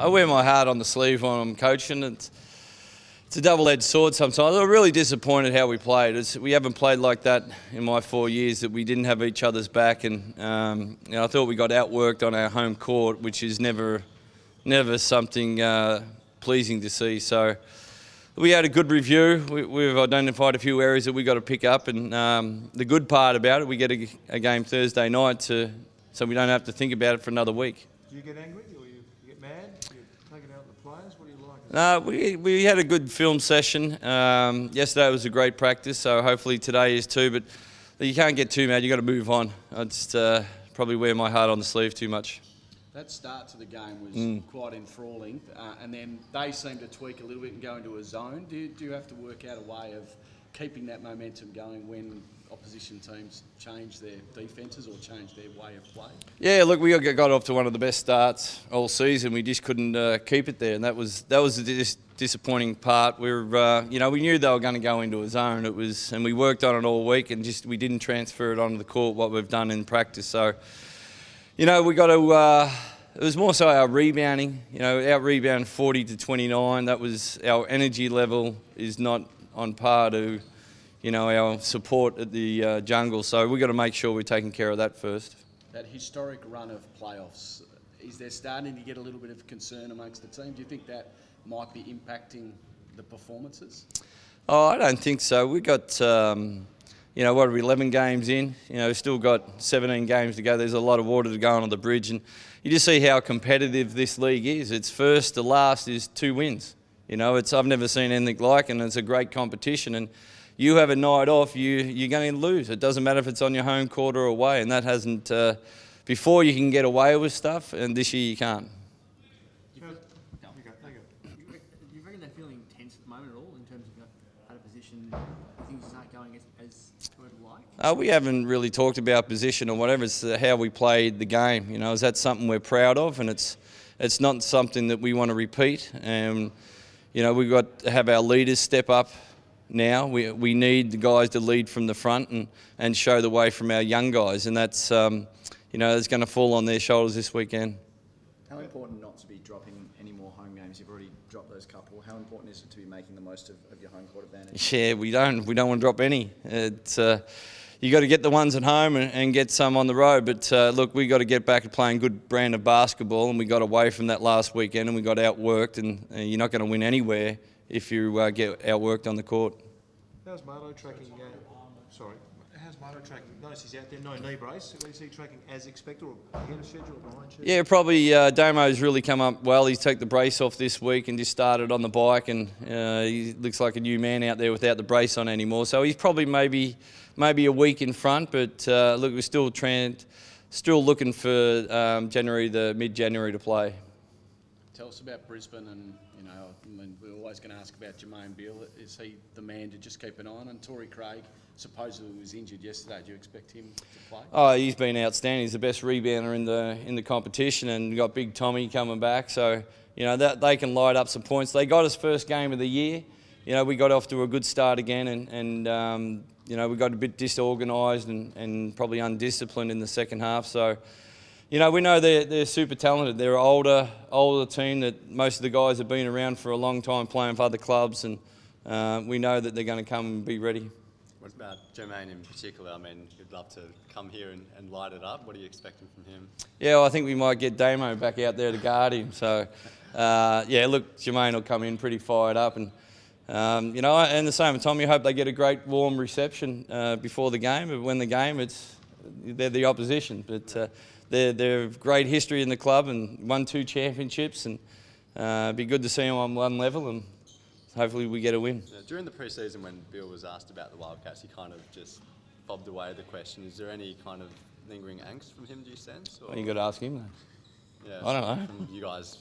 I wear my heart on the sleeve when I'm coaching. It's a double-edged sword sometimes. I'm really disappointed how we played. We haven't played like that in my 4 years, that we didn't have each other's back, and I thought we got outworked on our home court, which is never something pleasing to see. So we had a good review. We've identified a few areas that we got to pick up, and the good part about it, we get a game Thursday night so we don't have to think about it for another week. Do you get angry, or you get mad? You take it out on the players? What do you like? We had a good film session. Yesterday was a great practice, so hopefully today is too. But you can't get too mad. You got to move on. I just probably wear my heart on the sleeve too much. That start to the game was quite enthralling, and then they seemed to tweak a little bit and go into a zone. Do you have to work out a way of keeping that momentum going when opposition teams change their defences or change their way of play? Yeah, look, we got off to one of the best starts all season. We just couldn't keep it there, and that was the disappointing part. We knew they were going to go into a zone. And we worked on it all week, and we didn't transfer it onto the court what we've done in practice. So, we got to. It was more so our rebounding. Our rebound 40 to 29. That was our energy level is not on par to, our support at the jungle. So we've got to make sure we're taking care of that first. That historic run of playoffs, is there starting to get a little bit of concern amongst the team? Do you think that might be impacting the performances? Oh, I don't think so. We got, 11 games in. We've still got 17 games to go. There's a lot of water to go on the bridge, and you just see how competitive this league is. It's first to last is 2 wins. I've never seen anything like, and it's a great competition. And you have a night off, you're going to lose. It doesn't matter if it's on your home court or away, and that hasn't. Before you can get away with stuff, and this year you can't. Do you reckon they're feeling tense at the moment at all in terms of out of position? Things aren't going as good like? We haven't really talked about position or whatever. It's how we played the game. Is that something we're proud of? And it's not something that we want to repeat. And we've got to have our leaders step up now. We need the guys to lead from the front and show the way from our young guys, and that's it's going to fall on their shoulders this weekend. How important not to be dropping any more home games? You've already dropped those couple. How important is it to be making the most of your home court advantage? Yeah, we don't want to drop any. It's you got to get the ones at home and get some on the road. But look, we got to get back to playing good brand of basketball, and we got away from that last weekend, and we got outworked. And you're not going to win anywhere if you get outworked on the court. How's Marlo tracking? How's Marlo tracking? Notice he's out there, no knee brace. Is he tracking as expected, or ahead of schedule or behind schedule? Yeah, probably. Damo's really come up well. He's taken the brace off this week and just started on the bike, and he looks like a new man out there without the brace on anymore. So he's probably maybe a week in front, but look, we're still looking for mid-January to play. Tell us about Brisbane, and we're always going to ask about Jermaine Beale. Is he the man to just keep an eye on? And Torrey Craig supposedly was injured yesterday. Do you expect him to play? Oh, he's been outstanding. He's the best rebounder in the competition, and we've got Big Tommy coming back. So that they can light up some points. They got us first game of the year. We got off to a good start again, and we got a bit disorganised and probably undisciplined in the second half. So. We know they're super talented. They're an older team that most of the guys have been around for a long time playing for other clubs, and we know that they're going to come and be ready. What about Jermaine in particular? I mean, you'd love to come here and light it up. What are you expecting from him? Yeah, well, I think we might get Damo back out there to guard him. So, look, Jermaine will come in pretty fired up, and and the same time, you hope they get a great warm reception before the game. But when the game, they're the opposition, but. They're great history in the club and won 2 championships, and it'd be good to see them on one level, and hopefully we get a win. During the pre-season, when Bill was asked about the Wildcats, he kind of just bobbed away the question. Is there any kind of lingering angst from him, do you sense? Well, you got to ask him. Yeah, I don't know. From you guys?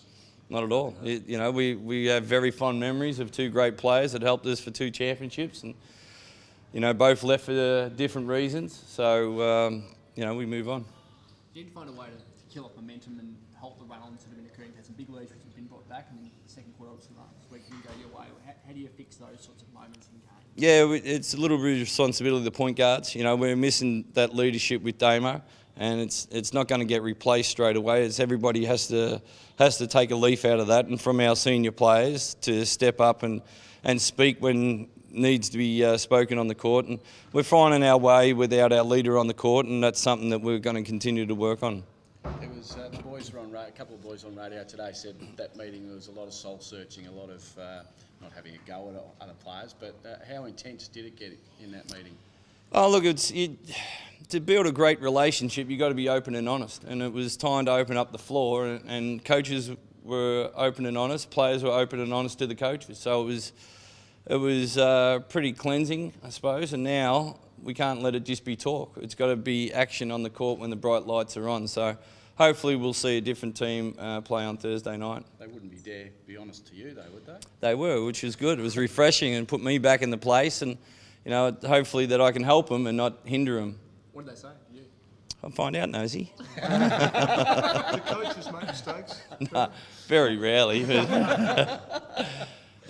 Not at all. We have very fond memories of 2 great players that helped us for 2 championships, and both left for different reasons. So we move on. Did you find a way to kill off momentum and halt the run-ons that have been occurring? Had some big leads which have been brought back, and then the second quarter obviously last week didn't go your way. How do you fix those sorts of moments in game? Yeah, it's a little bit of responsibility of the point guards. We're missing that leadership with Damo, and it's not going to get replaced straight away. It's everybody has to take a leaf out of that, and from our senior players to step up and speak when needs to be spoken on the court. And we're finding our way without our leader on the court, and that's something that we're going to continue to work on. It was the boys were on a couple of boys on radio today said that meeting there was a lot of soul searching, a lot of not having a go at other players. But how intense did it get in that meeting? Oh, look, to build a great relationship, you've got to be open and honest. And it was time to open up the floor, and coaches were open and honest, players were open and honest to the coaches. So it was pretty cleansing, I suppose. And now we can't let it just be talk. It's got to be action on the court when the bright lights are on. So hopefully we'll see a different team play on Thursday night. They wouldn't be honest to you, though, would they? They were, which was good. It was refreshing and put me back in the place, and hopefully that I can help them and not hinder them. What did they say to you? I'll find out, Nosy. Do coaches make mistakes? No, very rarely.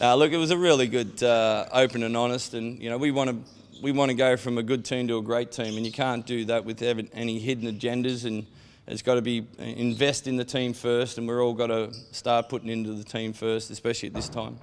Look, it was a really good open and honest, and we want to go from a good team to a great team, and you can't do that with any hidden agendas, and it's got to be invest in the team first, and we're all got to start putting into the team first, especially at this time.